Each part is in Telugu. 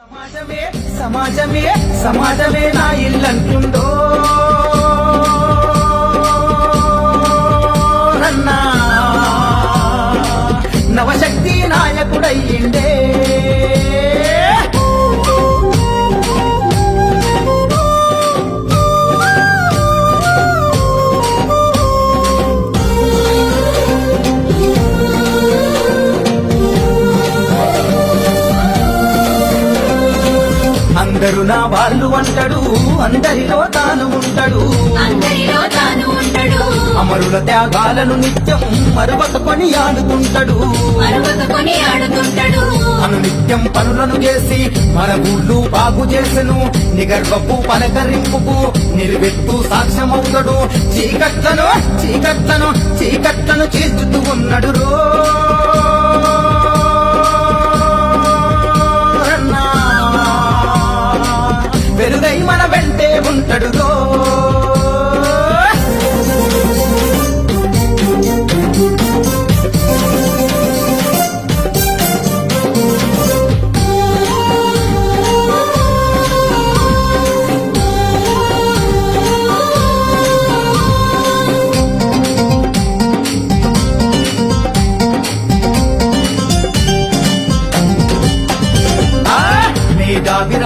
సమాజమే సమాజమే సమాజమే నా ఇల్లంటుండో రన్నా నవశక్తి నాయకుడయ్యిండే అందరూ నా వాళ్ళు అంటాడు అందరిలో తాను ఉంటాడు అమరుల త్యాగాలను నిత్యం మరువక కొనియాడుతుంటాడు అను నిత్యం పనులను చేసి మన ఊళ్ళు బాగు చేసెను నిగర్వపు పలకరింపుకు నిలువెత్తు సాక్ష్యమవుతాడు చీకట్లను చీకట్లను చీకట్లను చీల్చుతూ ఉన్నాడు రో వెలుగై మన వెంటే ఉంటాడు రో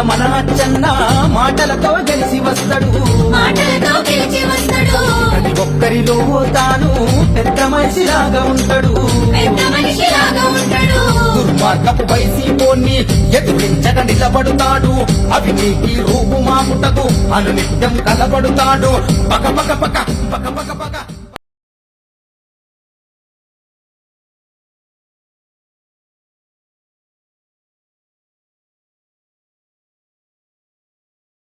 మన అచ్చన్న మాటలతో గెలిచి వస్తాడు ప్రతి ఒక్కరిలో తాను పెద్ద మనిషిలాగా ఉంటాడు దుర్మార్గపు వైసీపోన్ని ఎదిరించక నిలబడుతాడు అవినీతి రూపు మాపుటకు అనునిత్యం కలబడుతాడు పక పక పక పక పక పక